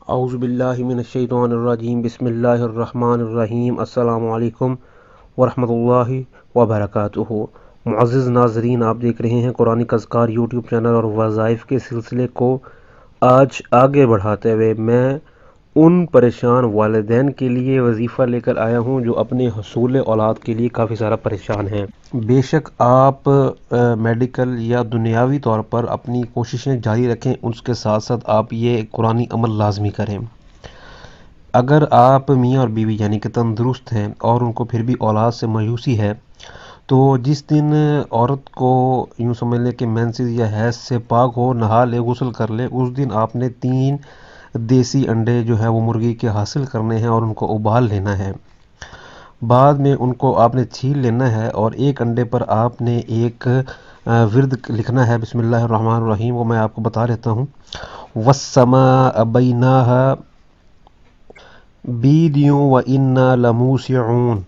اعوذ باللہ من الشیطان الرجیم بسم اللہ الرحمن الرحیم السلام علیکم ورحمۃ اللہ وبرکاتہ۔ معزز ناظرین، آپ دیکھ رہے ہیں قرآن اذکار یوٹیوب چینل اور وظائف کے سلسلے کو آج آگے بڑھاتے ہوئے میں ان پریشان والدین کے لیے وظیفہ لے کر آیا ہوں جو اپنے حصول اولاد کے لیے کافی سارا پریشان ہیں۔ بے شک آپ میڈیکل یا دنیاوی طور پر اپنی کوششیں جاری رکھیں، اس کے ساتھ ساتھ آپ یہ قرآنی عمل لازمی کریں۔ اگر آپ میاں اور بیوی یعنی کہ تندرست ہیں اور ان کو پھر بھی اولاد سے مایوسی ہے، تو جس دن عورت کو یوں سمجھ لیں کہ مینسز یا حیض سے پاک ہو، نہا لے، غسل کر لے، اس دن آپ نے 3 دیسی انڈے جو ہے وہ مرغی کے حاصل کرنے ہیں اور ان کو ابال لینا ہے۔ بعد میں ان کو آپ نے چھیل لینا ہے اور ایک انڈے پر آپ نے ایک ورد لکھنا ہے، بسم اللہ الرحمن الرحیم، وہ میں آپ کو بتا دیتا ہوں۔ وَالسَّمَاءَ بَنَيْنَاهَا بِأَيْدٍ وَإِنَّا لَمُوسِعُونَ،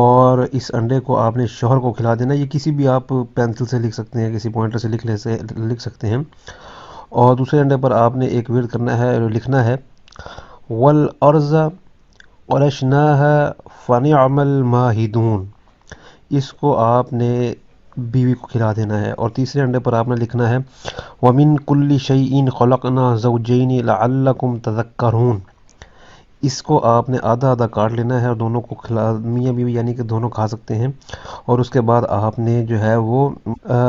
اور اس انڈے کو آپ نے شوہر کو کھلا دینا۔ یہ کسی بھی آپ پینسل سے لکھ سکتے ہیں، کسی پوائنٹر سے لکھ سکتے ہیں۔ اور دوسرے انڈے پر آپ نے ایک ورد کرنا ہے، لکھنا ہے وَالْأَرْضَ وَرَشْنَاهَا فَنِعْمَ الْمَاهِدُونَ، اس کو آپ نے بیوی کو کھلا دینا ہے۔ اور تیسرے انڈے پر آپ نے لکھنا ہے وَمِن كُلِّ شَيْءٍ خَلَقْنَا زَوْجَيْنِ لَعَلَّكُمْ تَذَكَّرُونَ، اس کو آپ نے آدھا آدھا کاٹ لینا ہے اور دونوں کو میاں بیوی یعنی کہ دونوں کھا سکتے ہیں۔ اور اس کے بعد آپ نے جو ہے وہ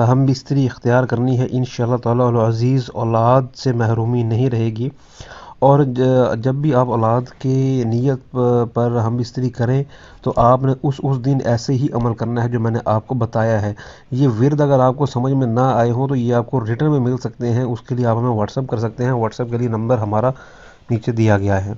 ہم بستری اختیار کرنی ہے۔ انشاءاللہ تعالی العزیز اولاد سے محرومی نہیں رہے گی۔ اور جب بھی آپ اولاد کی نیت پر ہم بستری کریں تو آپ نے اس دن ایسے ہی عمل کرنا ہے جو میں نے آپ کو بتایا ہے۔ یہ ورد اگر آپ کو سمجھ میں نہ آئے ہوں تو یہ آپ کو ریٹن میں مل سکتے ہیں، اس کے لیے آپ ہمیں واٹس ایپ کر سکتے ہیں۔ واٹس ایپ کے لیے نمبر ہمارا نیچے دیا گیا ہے۔